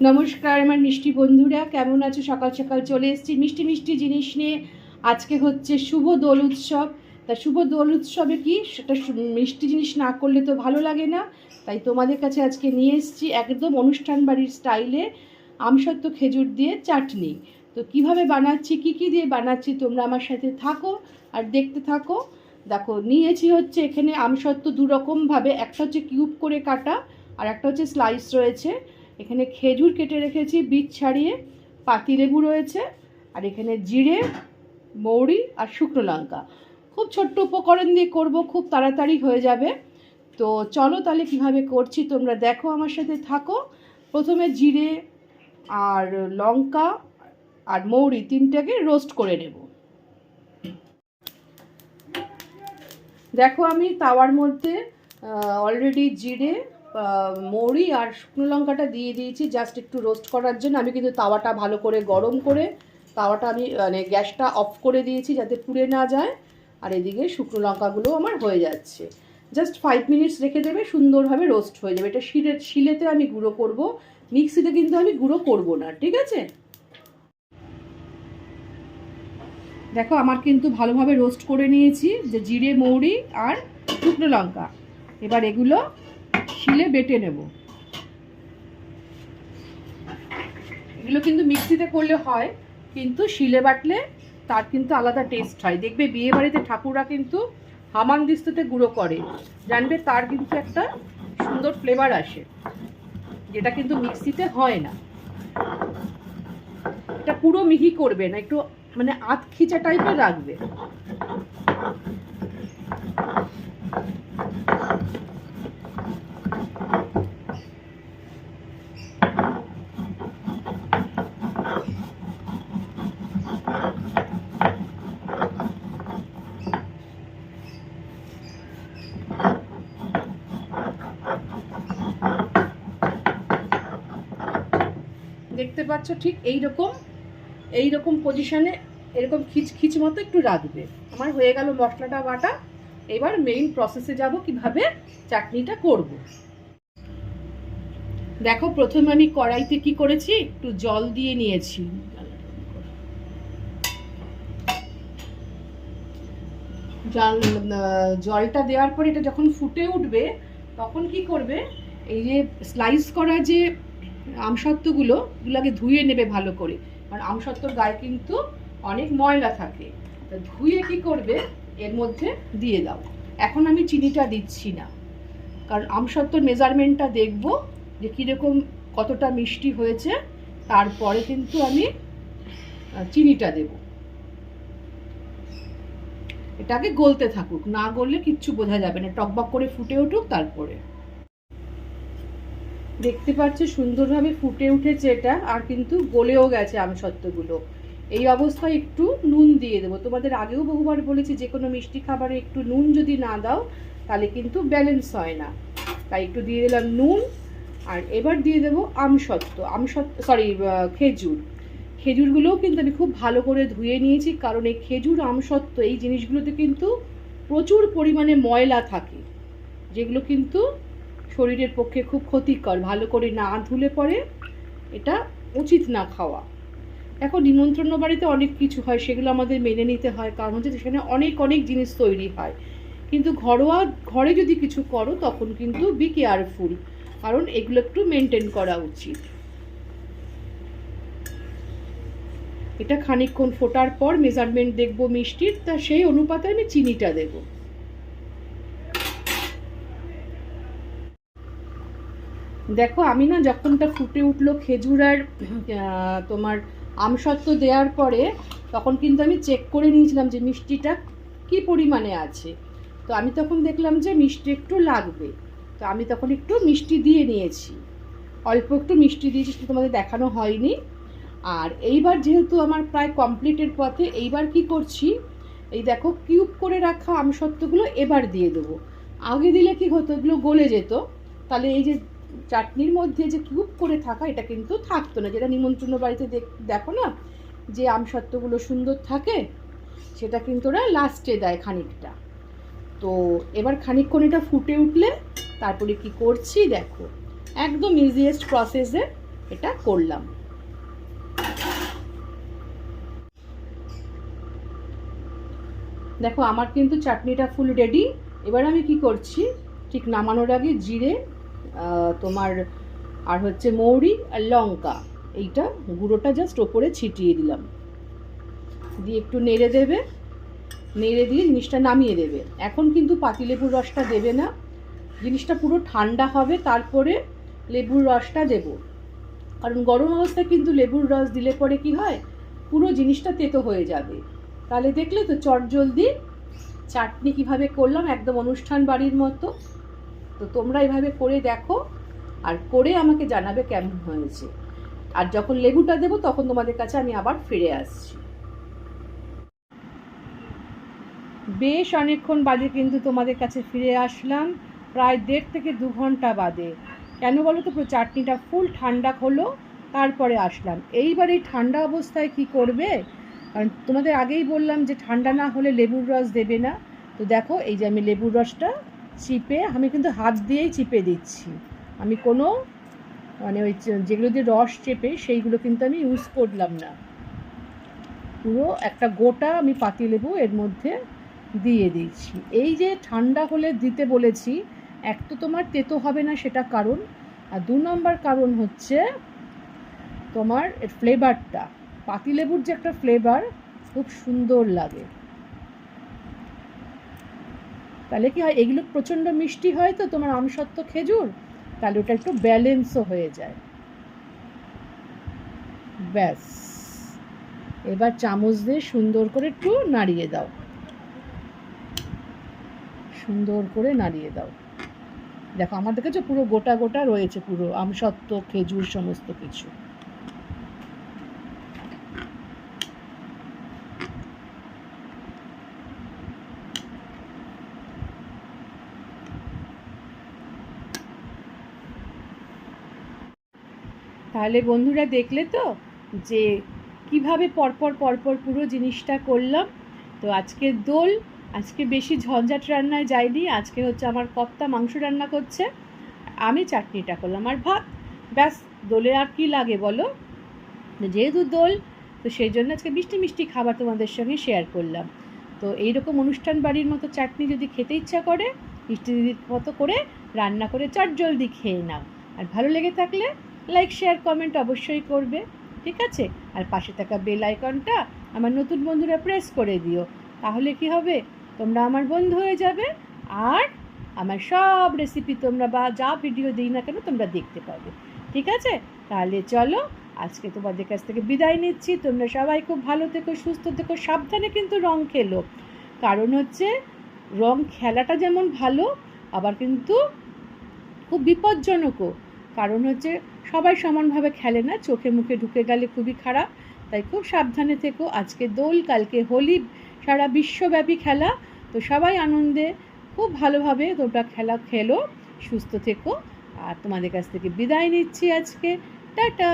নমস্কার আমার মিষ্টি বন্ধুরা, কেমন আছো? সকাল সকাল চলে এসেছি মিষ্টি মিষ্টি জিনিস নিয়ে। আজকে হচ্ছে শুভ দোল উৎসব। তা শুভ দোল উৎসবে কি সেটা মিষ্টি জিনিস না করলে তো ভালো লাগে না। তাই তোমাদের কাছে আজকে নিয়ে এসেছি একদম অনুষ্ঠান বাড়ির স্টাইলে আমসত্ত্ব খেজুর দিয়ে চাটনি। তো কিভাবে বানাচ্ছি, কি দিয়ে বানাচ্ছি, তোমরা আমার সাথে থাকো আর দেখতে থাকো। দেখো, নিয়েছি হচ্ছে এখানে আমসত্ত্ব দু রকমভাবে, একটা হচ্ছে কিউব করে কাটা আর একটা হচ্ছে স্লাইস রয়েছে। এখানে খেজুর কেটে রেখেছি বীজ ছাড়িয়ে, পাতিলেবু রয়েছে, আর এখানে জিরে, মৌরি আর শুকনো লঙ্কা। খুব ছোট্ট উপকরণ দিয়ে করব, খুব তাড়াতাড়ি হয়ে যাবে। তো চলো তাহলে কিভাবে করছি তোমরা দেখো, আমার সাথে থাকো। প্রথমে জিরে আর লঙ্কা আর মৌরি তিনটাকে রোস্ট করে নেব। দেখো, আমি তাওয়ার মধ্যে অলরেডি জিরে, মৌরি আর শুকনো লঙ্কাটা দিয়ে দিয়েছি জাস্ট একটু রোস্ট করার জন্য। আমি কিন্তু তাওয়াটা ভালো করে গরম করে তাওয়াটা আমি গ্যাসটা অফ করে দিয়েছি যাতে পুড়ে না যায়। আর এদিকে শুকনো লঙ্কাগুলো আমার হয়ে যাচ্ছে। জাস্ট 5 মিনিটস রেখে দেবে, সুন্দরভাবে রোস্ট হয়ে যাবে। এটা শিলেতে আমি গুঁড়ো করব, মিক্সিতে কিন্তু আমি গুঁড়ো করব না, ঠিক আছে? দেখো, আমার কিন্তু ভালোভাবে রোস্ট করে নিয়েছি যে জিরে, মৌরি আর শুকনো লঙ্কা। এবার এগুলো শিলে বেটে নেব। এগুলো কিন্তু মিক্সিতে করলে হয়, কিন্তু শিলে বাটলে তার কিন্তু আলাদা টেস্ট হয়। দেখবে বিয়ে বাড়িতে ঠাকুররা কিন্তু হামানদিস্তাতে গুঁড়ো করে, জানবে তার কিন্তু একটা সুন্দর ফ্লেভার আসে, যেটা কিন্তু মিক্সিতে হয় না। এটা পুরো মিহি করবে না, একটু মানে আধ খিচা টাইপের রাখবে। দেখতে পাচ্ছ, ঠিক এইরকম পজিশনে এরকম খিচ মতো একটু রাখবে। আমার হয়ে গেল মশলাটা বাটা। এবার মেইন প্রসেসে যাব কিভাবে চাটনিটা করব। দেখো, প্রথমে আমি কড়াইতে কি করেছি, একটু জল দিয়ে নিয়েছি। জলটা দেওয়ার পরে এটা যখন ফুটে উঠবে তখন কি করবে, এই যে স্লাইস করা যে আমসত্ত্বগুলো, এগুলোকে ধুয়ে নেবে ভালো করে, কারণ আমসত্ত্বর গায়ে কিন্তু অনেক ময়লা থাকে। তো ধুয়ে কি করবে, এর মধ্যে দিয়ে দাও। এখন আমি চিনিটা দিচ্ছি না, কারণ আমসত্ত্বর মেজারমেন্টটা দেখব যে কীরকম কতটা মিষ্টি হয়েছে, তারপরে কিন্তু আমি চিনিটা দেব। এটাকে গলতে থাকুক, না গললে কিচ্ছু বোঝা যাবে না, টকবক করে ফুটে উঠুক। তারপরে দেখতে পাচ্ছ সুন্দরভাবে ফুটে উঠেছে এটা, আর কিন্তু গলেও গেছে আমসত্ত্বগুলো। এই অবস্থায় একটু নুন দিয়ে দেবো। তোমাদের আগেও বহুবার বলেছি, যে কোনো মিষ্টি খাবারে একটু নুন যদি না দাও তাহলে কিন্তু ব্যালেন্স হয় না। তাই একটু দিয়ে দিলাম নুন। আর এবার দিয়ে দেবো খেজুর। খেজুরগুলোও কিন্তু আমি খুব ভালো করে ধুয়ে নিয়েছি, কারণ এই খেজুর, আমসত্ত্ব এই জিনিসগুলোতে কিন্তু প্রচুর পরিমাণে ময়লা থাকে, যেগুলো কিন্তু শরীরের পক্ষে খুব ক্ষতিকর। ভালো করে না ধুলে পরে এটা উচিত না খাওয়া। দেখো, নিমন্ত্রণ বাড়িতে অনেক কিছু হয়, সেগুলো আমাদের মেনে নিতে হয়, কারণ হচ্ছে সেখানে অনেক জিনিস তৈরি হয়। কিন্তু ঘরে যদি কিছু করো তখন কিন্তু বি কেয়ারফুল, কারণ এগুলো একটু মেনটেন করা উচিত। এটা খানিকক্ষণ ফোটার পর মেজারমেন্ট দেখবো মিষ্টির, তা সেই অনুপাতে আমি চিনিটা দেব। দেখো, আমি না যখনটা ফুটে উঠলো খেজুর আর তোমার আমসত্ত্ব দেওয়ার পরে, তখন কিন্তু আমি চেক করে নিয়েছিলাম যে মিষ্টিটা কি পরিমাণে আছে। তো আমি তখন দেখলাম যে মিষ্টি একটু লাগবে, তো আমি তখন একটু মিষ্টি দিয়ে নিয়েছি, অল্প একটু মিষ্টি দিয়েছি, সেটা তোমাদের দেখানো হয়নি। আর এইবার যেহেতু আমার প্রায় কমপ্লিটের পথে, এইবার কি করছি, এই দেখো কিউব করে রাখা আমসত্ত্বগুলো এবার দিয়ে দেবো। আগে দিলে কি হতো, এগুলো গলে যেত, তাহলে এই যে চাটনির মধ্যে যে কিউব করে থাকা এটা কিন্তু থাকতো না। যেটা নিমন্ত্রণ বাড়িতে দেখো না যে আমসত্ত্বগুলো সুন্দর থাকে, সেটা কিন্তু ওরা লাস্টে দেয় খানিকটা। তো এবার খানিকক্ষণ এটা ফুটে উঠলে তারপরে কি করছি দেখো, একদম ইজিয়েস্ট প্রসেসে এটা করলাম। দেখো আমার কিন্তু চাটনিটা ফুল রেডি। এবার আমি কি করছি, ঠিক নামানোর আগে জিরে তোমার আর হচ্ছে মৌরি আর লঙ্কা, এইটা গুঁড়োটা জাস্ট ওপরে ছিটিয়ে দিলাম, দিয়ে একটু নেড়ে দেবে, নেড়ে দিয়ে জিনিসটা নামিয়ে দেবে। এখন কিন্তু পাতিলেবুর রসটা দেবে না, জিনিসটা পুরো ঠান্ডা হবে তারপরে লেবুর রসটা দেব। কারণ গরম অবস্থায় কিন্তু লেবুর রস দিলে পরে কি হয়, পুরো জিনিসটা তেতো হয়ে যাবে। তাহলে দেখলে তো চটজলদি চাটনি কিভাবে করলাম, একদম অনুষ্ঠান বাড়ির মতো। তো তোমরা এভাবে করে দেখো আর করে আমাকে জানাবে কেমন হয়েছে। আর যখন লেবুটা দেবো তখন তোমাদের কাছে আমি আবার ফিরে আসছি। বেশ অনেকক্ষণ বাদে কিন্তু তোমাদের কাছে ফিরে আসলাম, প্রায় 1.5 থেকে 2 ঘন্টা বাদে। কেন বলো তো, পুরো চাটনিটা ফুল ঠান্ডা হলো তারপরে আসলাম। এইবার এই ঠান্ডা অবস্থায় কি করবে, কারণ তোমাদের আগেই বললাম যে ঠান্ডা না হলে লেবুর রস দেবে না। তো দেখো এই যে আমি লেবুর রসটা চিপে, আমি কিন্তু হাত দিয়েই চিপে দিচ্ছি, আমি কোনো মানে ওই যেগুলো দিয়ে রস চেপে সেইগুলো কিন্তু আমি ইউজ করলাম না। পুরো একটা গোটা আমি পাতিলেবু এর মধ্যে দিয়ে দিচ্ছি। এই যে ঠান্ডা হলে দিতে বলেছি, এক তো তোমার তেতো হবে না সেটা কারণ, আর 2 নম্বর কারণ হচ্ছে তোমার এর ফ্লেভারটা, পাতিলেবুর যে একটা ফ্লেভার খুব সুন্দর লাগে। তাহলে কি হয়, এগুলো প্রচণ্ড মিষ্টি হয় তো তোমার আমসত্ত্ব খেজুর, তাহলে ওটা একটু ব্যালেন্সও হয়ে যায়। ব্যাস, এবার চামচ দিয়ে সুন্দর করে একটু নাড়িয়ে দাও, সুন্দর করে নাড়িয়ে দাও। দেখো আমার দেখেছো পুরো গোটা গোটা রয়েছে, পুরো আমসত্ত্ব খেজুর সমস্ত কিছু। তাহলে বন্ধুরা দেখলে তো যে কিভাবে পরপর পরপর পুরো জিনিসটা করলাম। তো আজকে দোল, আজকে বেশি ঝঞ্ঝাট রান্নায় যাইনি, আজকে হচ্ছে আমার কপ্তা মাংস রান্না করছে, আমি চাটনিটা করলাম আর ভাত, ব্যাস। দোলে আর কি লাগে বলো, যেহেতু দোল, তো সেই জন্য আজকে মিষ্টি মিষ্টি খাবার তোমাদের সঙ্গে শেয়ার করলাম। তো এইরকম অনুষ্ঠান বাড়ির মতো চাটনি যদি খেতে ইচ্ছা করে, মিষ্টি দিদির মতো করে রান্না করে চটজলদি খেয়ে নাও। আর ভালো লেগে থাকলে লাইক শেয়ার কমেন্ট অবশ্যই করবে, ঠিক আছে? আর পাশে থাকা বেল আইকনটা আমার নতুন বন্ধুরা প্রেস করে দিও, তাহলে কি হবে, তোমরা আমার বন্ধু হয়ে যাবে, আর আমার সব রেসিপি তোমরা বা যা ভিডিও দিই না কেন তোমরা দেখতে পাবে, ঠিক আছে? তাহলে চলো আজকে তোমাদের কাছ থেকে বিদায় নিচ্ছি। তোমরা সবাই খুব ভালো থেকো, সুস্থ থেকো, সাবধানে কিন্তু রং খেলো। কারণ হচ্ছে রং খেলাটা যেমন ভালো, আবার কিন্তু খুব বিপজ্জনকও। কারণ হচ্ছে সবাই সমানভাবে খেলে না, চোখে মুখে ঢুকে গেলে খুবই খারাপ। তাই খুব সাবধানে থেকো। আজকে দোল, কালকে হোলি, সারা বিশ্বব্যাপী খেলা। তো সবাই আনন্দে খুব ভালোভাবে তোমরা খেলা খেলো, সুস্থ থেকো। আর তোমাদের কাছ থেকে বিদায় নিচ্ছি আজকে, টাটা।